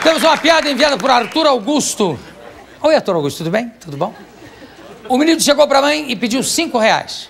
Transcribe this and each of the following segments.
Temos uma piada enviada por Arthur Augusto. Oi, Arthur Augusto, tudo bem? Tudo bom? O menino chegou pra mãe e pediu R$5.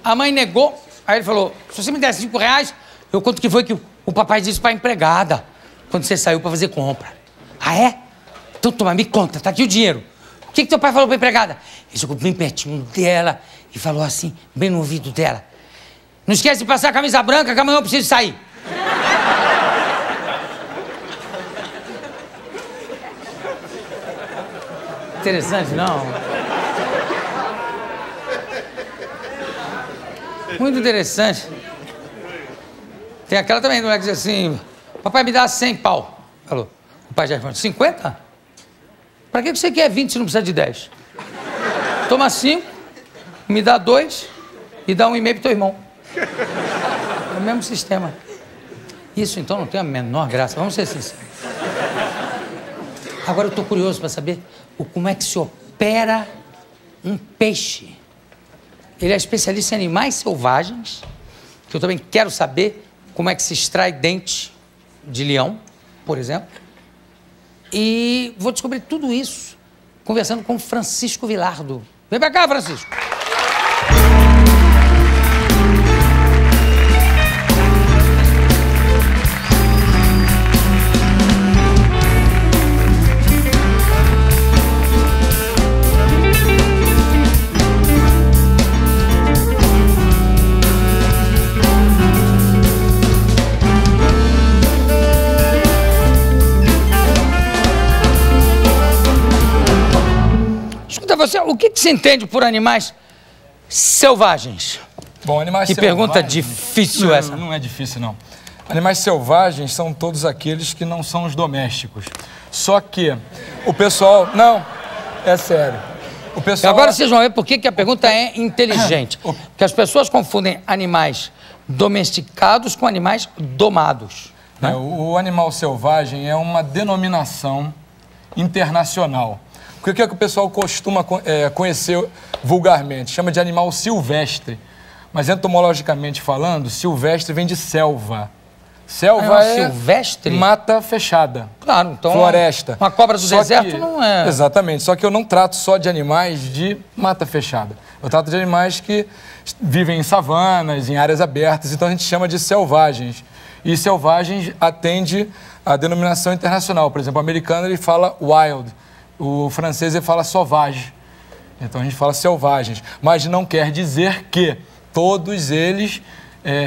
A mãe negou. Aí ele falou, se você me der R$5, eu conto que foi que o papai disse pra empregada quando você saiu pra fazer compra. Ah, é? Então toma, me conta, tá aqui o dinheiro. O que teu pai falou pra empregada? Ele chegou bem pertinho dela e falou assim, bem no ouvido dela. Não esquece de passar a camisa branca, que amanhã eu preciso sair. Interessante, não? Muito interessante. Tem aquela também, do moleque que diz assim, papai me dá 100 pau. Falou. O pai já responde, 50? Pra que você quer 20 se não precisa de 10? Toma 5, me dá 2 e dá 1,5 pro teu irmão. É o mesmo sistema. Isso, então, não tem a menor graça. Vamos ser sinceros. Agora eu tô curioso pra saber como é que se opera um peixe. Ele é especialista em animais selvagens, que eu também quero saber como é que se extrai dente de leão, por exemplo. E vou descobrir tudo isso conversando com Francisco Vilardo. Vem pra cá, Francisco. Você, o que você entende por animais selvagens? Bom, animais selvagens... Que pergunta difícil essa. Não é difícil, não. Animais selvagens são todos aqueles que não são os domésticos. Só que o pessoal... Não, é sério. O pessoal... Agora vocês vão ver por que a pergunta é inteligente. Porque as pessoas confundem animais domesticados com animais domados. Né? O animal selvagem é uma denominação internacional. O que é que o pessoal costuma conhecer vulgarmente? Chama de animal silvestre. Mas entomologicamente falando, silvestre vem de selva. Selva é silvestre? Mata fechada. Claro, então... Floresta. Uma cobra do deserto não é... Exatamente. Só que eu não trato só de animais de mata fechada. Eu trato de animais que vivem em savanas, em áreas abertas. Então a gente chama de selvagens. E selvagens atende à denominação internacional. Por exemplo, o americano ele fala wild. O francês ele fala sauvage. Então a gente fala selvagens. Mas não quer dizer que todos eles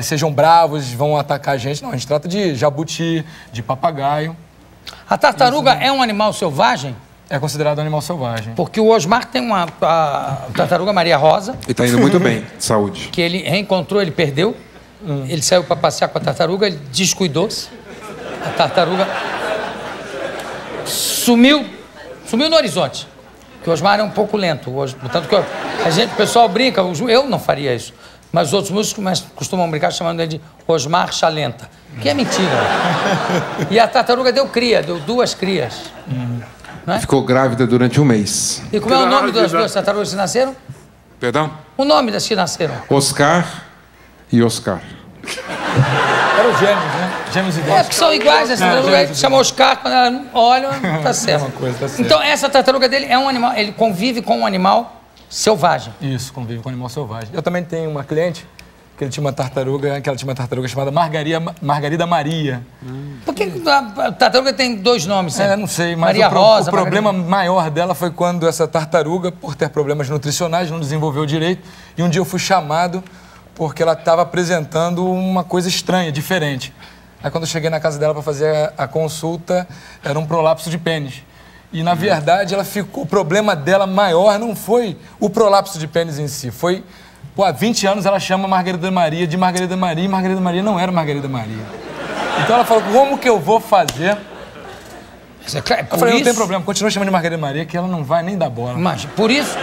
sejam bravos, vão atacar a gente. Não, a gente trata de jabuti, de papagaio. A tartaruga é um animal selvagem? É considerado um animal selvagem. Porque o Osmar tem uma tartaruga Maria Rosa. E tá indo muito bem, saúde. Que ele reencontrou, ele perdeu. Ele saiu para passear com a tartaruga, ele descuidou-se. A tartaruga sumiu no horizonte. Porque o Osmar é um pouco lento. Tanto que o pessoal brinca, eu não faria isso. Mas os outros músicos costumam brincar chamando ele de Osmar Chalenta. Que é mentira. E a tartaruga deu 2 crias. Não é? Ficou grávida durante 1 mês. E como é o nome das 2 tartarugas que nasceram? Perdão? O nome das que nasceram? Oscar e Oscar. Eram gêmeos, né? Gêmeos idênticos. Porque são iguais, essa tartaruga chama Oscar, quando ela olha, tá certo. Uma coisa, tá certo. Então, essa tartaruga dele é um animal, ele convive com um animal selvagem. Isso, convive com um animal selvagem. Eu também tenho uma cliente que ela tinha uma tartaruga chamada Margarida Maria. Por que a tartaruga tem 2 nomes? Não sei, mas Maria Rosa, o problema maior dela foi quando essa tartaruga, por ter problemas nutricionais, não desenvolveu direito. E um dia eu fui chamado porque ela estava apresentando uma coisa estranha, diferente. Aí quando eu cheguei na casa dela para fazer a consulta, era um prolapso de pênis. E na verdade o problema dela maior não foi o prolapso de pênis em si, foi, há 20 anos ela chama Margarida Maria de Margarida Maria, e Margarida Maria não era Margarida Maria. Então ela falou, como que eu vou fazer? Eu falei, não tem problema, continua chamando de Margarida Maria, que ela não vai nem dar bola. Mas por isso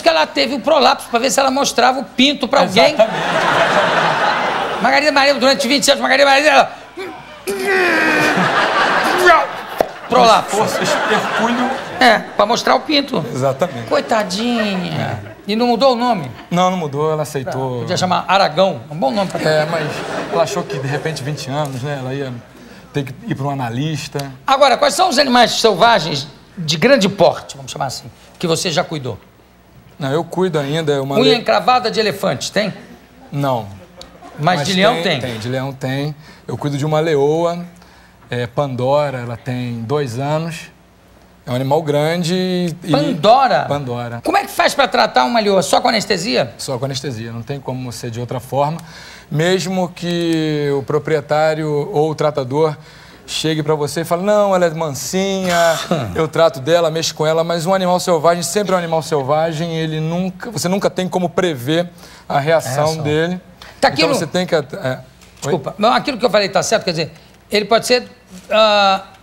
que ela teve o prolapso, para ver se ela mostrava o pinto para alguém. Exatamente. Margarida Maria, durante 20 anos, Margarida Maria, ela... prolapso. Força, estercúlio. Para mostrar o pinto. Exatamente. Coitadinha. E não mudou o nome? Não mudou, ela aceitou. Podia chamar Aragão, um bom nome pra Mas ela achou que, de repente, 20 anos, né? Ela ia ter que ir para um analista. Agora, quais são os animais selvagens de grande porte, vamos chamar assim, que você já cuidou? Não, eu cuido ainda. Unha encravada de elefante, tem? Não. Mas de leão tem? Tem, de leão tem. Eu cuido de uma leoa, Pandora, ela tem 2 anos. É um animal grande e... Pandora? Pandora. Como é que faz para tratar uma leoa? Só com anestesia? Só com anestesia, não tem como ser de outra forma. Mesmo que o proprietário ou o tratador chegue para você e fale, não, ela é mansinha, eu trato dela, mexo com ela, mas um animal selvagem sempre é um animal selvagem, você nunca tem como prever a reação dele. Tá, aquilo... Então você tem que... Desculpa, não, aquilo que eu falei está certo, quer dizer, ele pode ser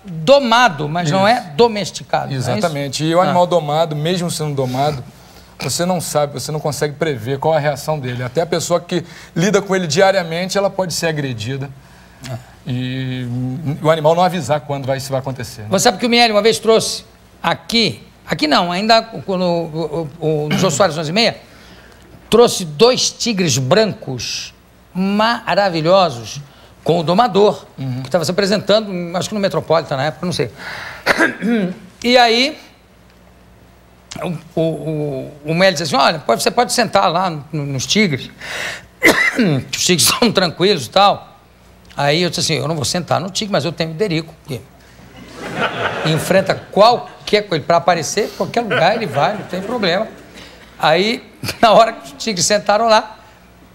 domado, mas não é domesticado. Exatamente. E o animal domado, mesmo sendo domado, você não sabe, você não consegue prever qual é a reação dele. Até a pessoa que lida com ele diariamente, ela pode ser agredida. E o animal não avisar quando isso vai acontecer. Né? Você sabe que o Miele uma vez trouxe aqui não, ainda no Jô Soares 11h30, trouxe 2 tigres brancos maravilhosos com o domador, que estava se apresentando, acho que no Metropolitan na época, não sei. E aí, o Miele disse assim, olha, você pode sentar lá nos tigres, que os tigres são tranquilos e tal. Aí eu disse assim, eu não vou sentar no tigre, mas eu tenho o Derico, que enfrenta qualquer coisa, para aparecer, qualquer lugar ele vai, não tem problema. Aí, na hora que os tigres sentaram lá,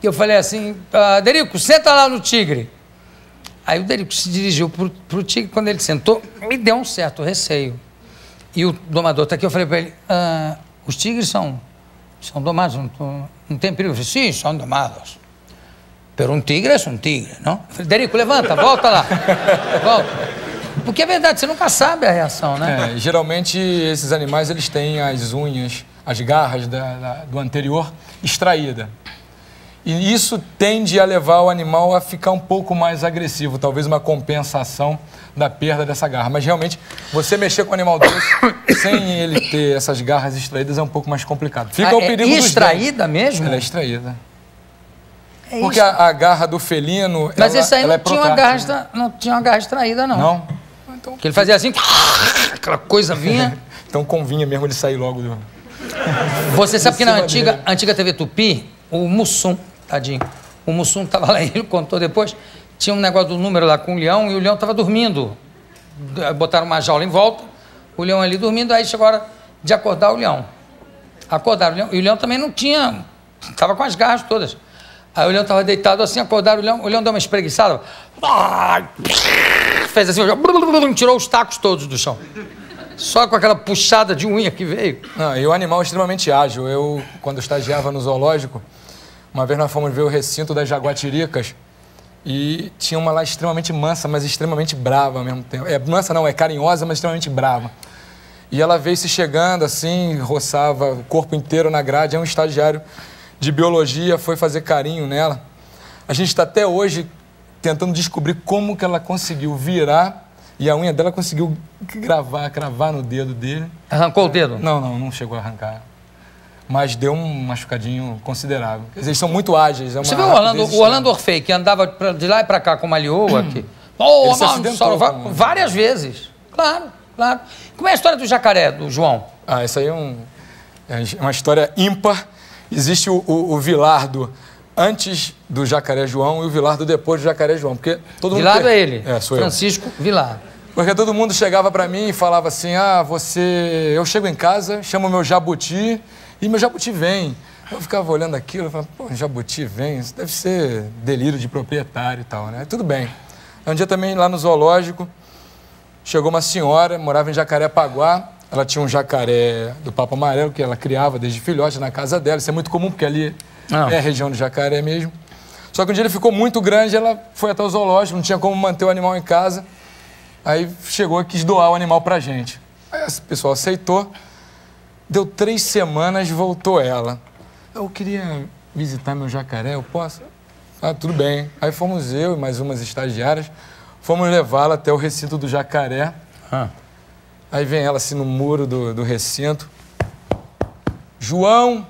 eu falei assim, Derico, senta lá no tigre. Aí o Derico se dirigiu pro tigre, quando ele sentou, me deu um certo receio. E o domador está aqui, eu falei para ele, os tigres são domados, não tem perigo? Eu falei, sim, são domados. Pero um tigre é um tigre, não? Eu falei, Derico, levanta, volta lá. Volta. Porque é verdade, você nunca sabe a reação, né? Geralmente, esses animais, eles têm as unhas, as garras do anterior extraída. E isso tende a levar o animal a ficar um pouco mais agressivo, talvez uma compensação da perda dessa garra. Mas realmente, você mexer com um animal desse, sem ele ter essas garras extraídas, é um pouco mais complicado. Fica o perigo dos extraída mesmo? Ela é extraída. Porque a garra do felino, mas esse aí não tinha uma garra extraída, não. Não? Então, que ele fazia assim, aquela coisa vinha. Então convinha mesmo de sair logo do... Você sabe que na antiga TV Tupi, o Mussum, tadinho, o Mussum estava lá, ele contou depois, tinha um negócio do número lá com o leão e o leão estava dormindo. Botaram uma jaula em volta, o leão ali dormindo, aí chegou a hora de acordar o leão. Acordaram o leão, e o leão também não tinha, estava com as garras todas. Aí o leão estava deitado assim, acordaram o leão deu uma espreguiçada, fez assim, tirou os tacos todos do chão. Só com aquela puxada de unha que veio. E o animal é extremamente ágil. Eu, quando estagiava no zoológico, uma vez nós fomos ver o recinto das jaguatiricas e tinha uma lá extremamente mansa, mas extremamente brava ao mesmo tempo. Mansa não, é carinhosa, mas extremamente brava. E ela veio se chegando assim, roçava o corpo inteiro na grade. É um estagiário de biologia, foi fazer carinho nela. A gente está até hoje tentando descobrir como que ela conseguiu virar e a unha dela conseguiu cravar no dedo dele. Arrancou o dedo? Não chegou a arrancar. Mas deu um machucadinho considerável. Quer dizer, eles são muito ágeis. Você viu o Orlando Orfei, que andava de lá e para cá com uma leoa aqui? Ele se acidentou várias vezes. Claro. Como é a história do jacaré, do João? Essa aí é uma história ímpar. Existe o Vilardo antes do Jacaré João e o Vilardo depois do Jacaré João. Porque todo mundo... Vilardo é ele. Sou Francisco Vilardo. Porque todo mundo chegava para mim e falava assim, eu chego em casa, chamo meu jabuti e meu jabuti vem. Eu ficava olhando aquilo e falava, jabuti vem, isso deve ser delírio de proprietário e tal, né? Tudo bem. Um dia também lá no zoológico, chegou uma senhora, morava em Jacarepaguá. Ela tinha um jacaré do papo amarelo que ela criava desde filhote na casa dela. Isso é muito comum, porque ali é a região do jacaré mesmo. Só que um dia ele ficou muito grande, ela foi até o zoológico, não tinha como manter o animal em casa. Aí chegou e quis doar o animal pra gente. Aí o pessoal aceitou. Deu 3 semanas, voltou ela. Eu queria visitar meu jacaré, eu posso? Tudo bem. Aí fomos eu e mais umas estagiárias, fomos levá-la até o recinto do jacaré. Aí vem ela assim no muro do recinto. João,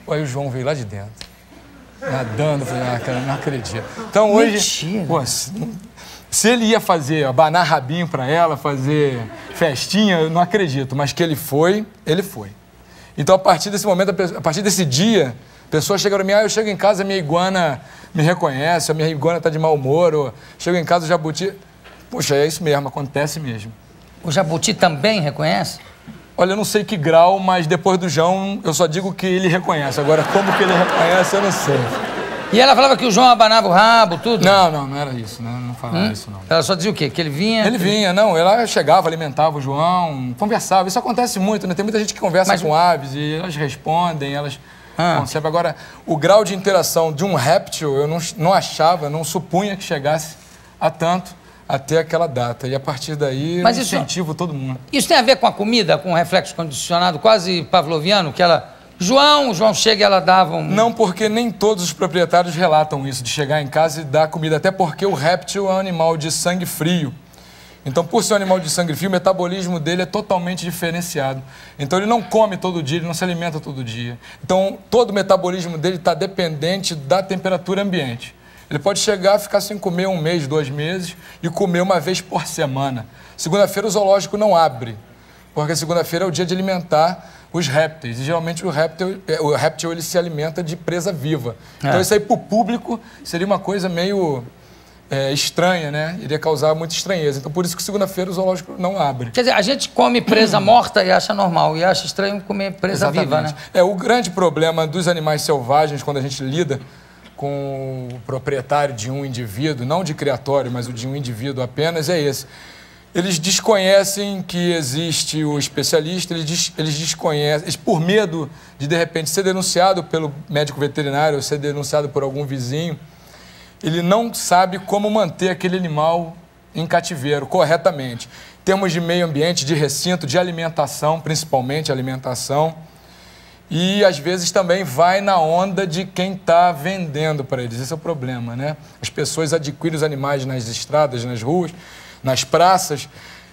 Aí o João veio lá de dentro, nadando. Eu falei, cara, não acredito. Então hoje... Mentira. Pô, se ele ia fazer, abanar rabinho pra ela, fazer festinha, eu não acredito. Mas que ele foi, ele foi. Então, a partir desse momento, a partir desse dia, a pessoa chega pra mim, eu chego em casa, a minha iguana me reconhece, a minha iguana tá de mau humor, ou chego em casa, o jabuti... Poxa, é isso mesmo, acontece mesmo. O jabuti também reconhece? Olha, eu não sei que grau, mas depois do João, eu só digo que ele reconhece. Agora, como que ele reconhece, eu não sei. E ela falava que o João abanava o rabo, tudo? Não era isso, né? Não falava isso, não. Ela só dizia o quê? Que ele vinha... Ele vinha, não. Ela chegava, alimentava o João, conversava. Isso acontece muito, né? Tem muita gente que conversa com aves e elas respondem, elas concebem. Agora, o grau de interação de um réptil, eu não achava, não supunha que chegasse a tanto até aquela data. E a partir daí, eu incentivo todo mundo. Isso tem a ver com a comida, com o reflexo condicionado quase pavloviano, que ela... o João chega e ela dava um... Não, porque nem todos os proprietários relatam isso, de chegar em casa e dar comida. Até porque o réptil é um animal de sangue frio. Então, por ser um animal de sangue frio, o metabolismo dele é totalmente diferenciado. Então, ele não come todo dia, ele não se alimenta todo dia. Então, todo o metabolismo dele está dependente da temperatura ambiente. Ele pode chegar a ficar sem comer 1 mês, 2 meses e comer uma vez por semana. Segunda-feira, o zoológico não abre, porque segunda-feira é o dia de alimentar os répteis. E geralmente o réptil ele se alimenta de presa viva. Então isso aí para o público seria uma coisa meio estranha, né? Iria causar muita estranheza. Então por isso que segunda-feira o zoológico não abre. Quer dizer, a gente come presa morta e acha normal, e acha estranho comer presa viva, né? O grande problema dos animais selvagens, quando a gente lida com o proprietário de um indivíduo, não de criatório, mas o de um indivíduo apenas, é esse. Eles desconhecem que existe o especialista, eles desconhecem, por medo de repente, ser denunciado pelo médico veterinário ou ser denunciado por algum vizinho, ele não sabe como manter aquele animal em cativeiro corretamente. Em termos de meio ambiente, de recinto, de alimentação, principalmente alimentação, e às vezes também vai na onda de quem está vendendo para eles. Esse é o problema, né? As pessoas adquirem os animais nas estradas, nas ruas, nas praças,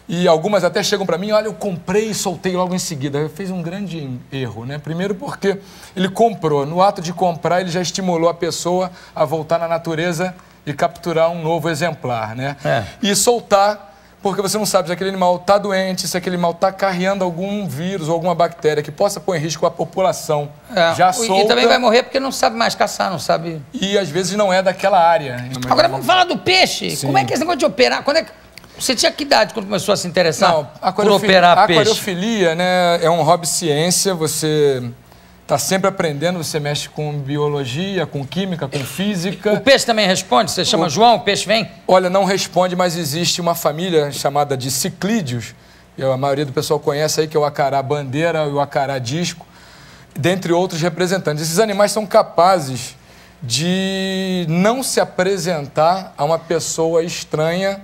e algumas até chegam para mim, olha, eu comprei e soltei logo em seguida. Fez um grande erro, né? Primeiro porque ele comprou, no ato de comprar ele já estimulou a pessoa a voltar na natureza e capturar um novo exemplar, né? E soltar, porque você não sabe se aquele animal está doente, se aquele animal está carregando algum vírus ou alguma bactéria que possa pôr em risco a população. Já solta. E também vai morrer porque não sabe mais caçar, não sabe... E às vezes não é daquela área. Agora vamos falar do peixe. Sim. Como é que é esse negócio de operar? Quando é que... Você tinha que idade quando começou a se interessar por operar peixe? A aquariofilia, né, é um hobby ciência, você está sempre aprendendo, você mexe com biologia, com química, com física. O peixe também responde? Você chama João, o peixe vem? Olha, não responde, mas existe uma família chamada de ciclídeos, que a maioria do pessoal conhece aí, que é o acará bandeira e o acará disco, dentre outros representantes. Esses animais são capazes de não se apresentar a uma pessoa estranha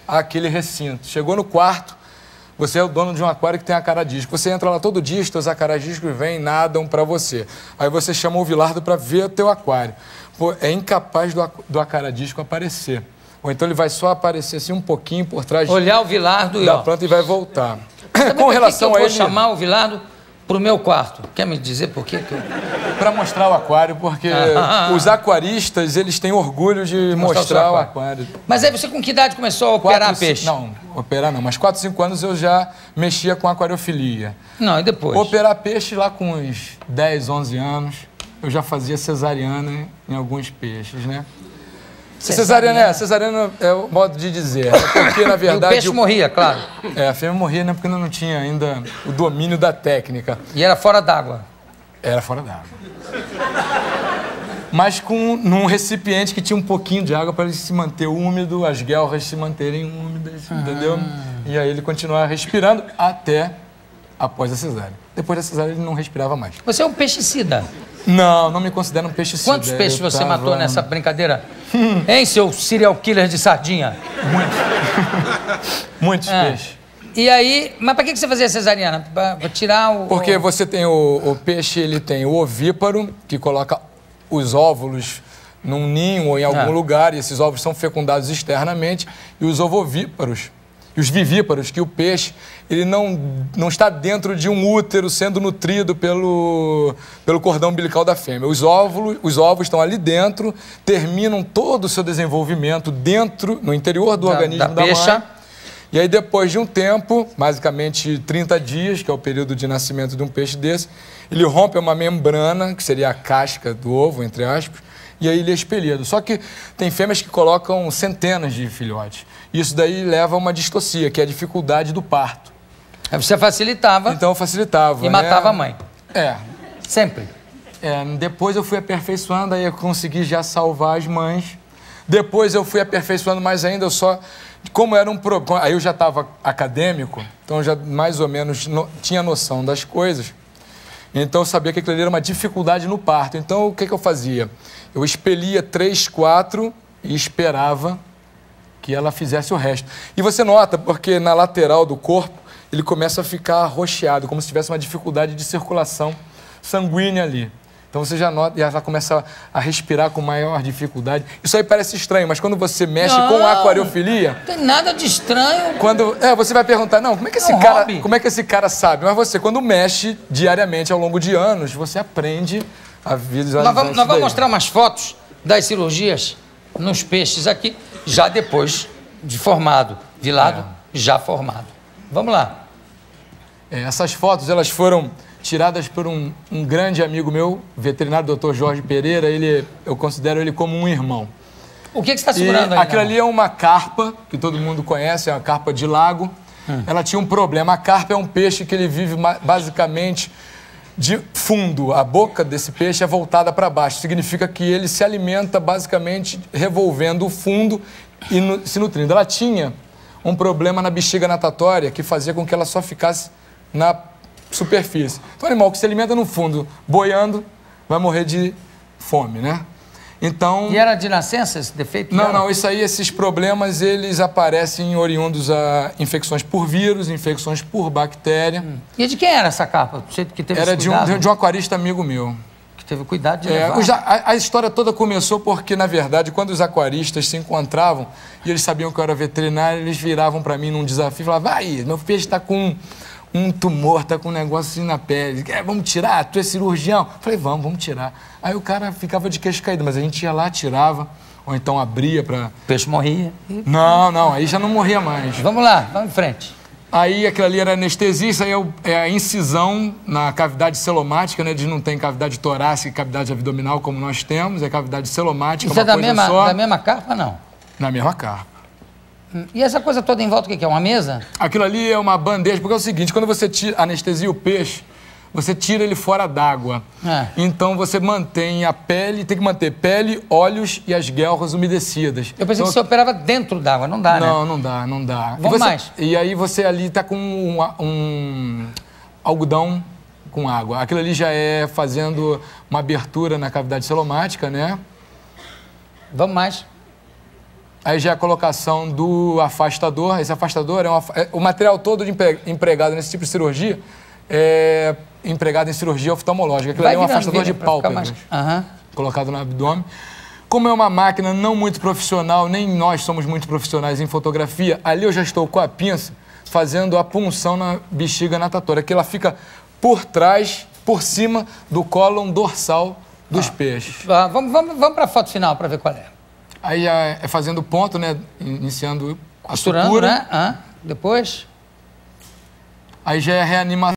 àquele recinto. Chegou no quarto, você é o dono de um aquário que tem acaradisco. Você entra lá todo dia, os teus acaradiscos vêm, nadam para você. Aí você chama o Vilardo para ver o teu aquário. Pô, é incapaz do acaradisco aparecer. Ou então ele vai só aparecer assim um pouquinho por trás olhar o Vilardo da planta e vai voltar. Com relação a ele... Eu vou chamar o Vilardo para o meu quarto. Quer me dizer por quê? Para mostrar o aquário, porque os aquaristas, eles têm orgulho de mostrar o aquário. Mas aí você com que idade começou a operar peixe? Não, operar não, mas 4, 5 anos eu já mexia com aquariofilia. Não, e depois? Operar peixe lá com uns 10, 11 anos, eu já fazia cesariana em alguns peixes, né? Cesariana é o modo de dizer. Porque, na verdade, e o peixe morria, claro. A fêmea morria, né? Porque não tinha ainda o domínio da técnica. E era fora d'água? Era fora d'água. Mas num recipiente que tinha um pouquinho de água para ele se manter úmido, as guelras se manterem úmidas, entendeu? E aí ele continuava respirando até após a cesárea. Depois da cesárea ele não respirava mais. Você é um pesticida? Não, não me considero um pesticida. Quantos peixes você matou nessa brincadeira? Hein, seu serial killer de sardinha? Muitos. Muitos peixes. E aí, mas para que você fazia cesariana? Para tirar o... Porque você tem o peixe, ele tem o ovíparo, que coloca os óvulos num ninho ou em algum lugar, e esses óvulos são fecundados externamente, e os ovovíparos, e os vivíparos, que o peixe ele não está dentro de um útero sendo nutrido pelo cordão umbilical da fêmea. Os ovos estão ali dentro, terminam todo o seu desenvolvimento no interior do organismo da mãe. E aí, depois de um tempo, basicamente 30 dias, que é o período de nascimento de um peixe desse, ele rompe uma membrana, que seria a casca do ovo, entre aspas, e aí ele é expelido. Só que tem fêmeas que colocam centenas de filhotes. Isso daí leva a uma distocia, que é a dificuldade do parto. Aí você facilitava. Então eu facilitava. E matava a mãe. É. Sempre. Depois eu fui aperfeiçoando, aí eu consegui já salvar as mães. Depois eu fui aperfeiçoando mais ainda, como era um problema, aí eu já estava acadêmico, então eu já mais ou menos tinha noção das coisas. Então eu sabia que aquilo ali era uma dificuldade no parto. Então o que eu fazia? Eu expelia 3, 4 e esperava que ela fizesse o resto. E você nota, porque na lateral do corpo ele começa a ficar arroxeado, como se tivesse uma dificuldade de circulação sanguínea ali. Então você já nota e ela começa a respirar com maior dificuldade. Isso aí parece estranho, mas quando você mexe com aquariofilia... Não tem nada de estranho. Você vai perguntar, como é que esse cara sabe? Mas você, quando mexe diariamente ao longo de anos, você aprende a visualizar Nós vamos mostrar umas fotos das cirurgias nos peixes aqui, já depois de formado. Vilado, já formado. Vamos lá. Essas fotos, elas foram tiradas por um grande amigo meu, veterinário Dr. Jorge Pereira. Eu considero ele como um irmão. O que você está segurando aí? Aquilo ali é uma carpa, que todo mundo conhece, é uma carpa de lago. Ela tinha um problema. A carpa é um peixe que ele vive basicamente de fundo. A boca desse peixe é voltada para baixo. Significa que ele se alimenta basicamente revolvendo o fundo e se nutrindo. Ela tinha um problema na bexiga natatória que fazia com que ela só ficasse na superfície. Então, o animal que se alimenta no fundo, boiando, vai morrer de fome, né? Então... E era de nascença esse defeito? Não, esses problemas, eles aparecem oriundos a infecções por vírus, infecções por bactéria. E de quem era essa capa? Que teve era de um aquarista amigo meu. Que teve cuidado de levar. A história toda começou porque, na verdade, quando os aquaristas se encontravam e eles sabiam que eu era veterinário, eles viravam para mim num desafio e falavam: vai, meu peixe está com um tumor, tá com um negócio assim na pele. Vamos tirar? Tu é cirurgião? Falei, vamos tirar. Aí o cara ficava de queixo caído, mas a gente ia lá, tirava, ou então abria para... O peixe morria? Não, aí já não morria mais. Vamos lá, vamos em frente. Aí aquilo ali era anestesia, isso aí é a incisão na cavidade celomática, né? Não tem cavidade torácica e cavidade abdominal como nós temos, é cavidade celomática. Isso é da mesma carpa, não? Na mesma carpa. E essa coisa toda em volta, o que é? Uma mesa? Aquilo ali é uma bandeja, porque é o seguinte, quando você anestesia o peixe, você tira ele fora d'água. Então você mantém a pele, tem que manter pele, olhos e as guelras umedecidas. Eu pensei que você operava dentro d'água, não dá, né? Não dá. Vamos mais. E aí você ali tá com um algodão com água. Aquilo ali já é fazendo uma abertura na cavidade celomática, né? Vamos mais. Aí já é a colocação do afastador. Esse afastador o material todo empregado nesse tipo de cirurgia é empregado em cirurgia oftalmológica. Aquilo ali é um afastador de pálpebras, colocado no abdômen. Como é uma máquina não muito profissional, nem nós somos muito profissionais em fotografia, ali eu já estou com a pinça fazendo a punção na bexiga natatória, que ela fica por trás, por cima do cólon dorsal dos peixes. Vamos para a foto final para ver qual é. Aí é fazendo ponto, né? Iniciando a costurando, sutura. Né? Depois? Aí já é a reanimação.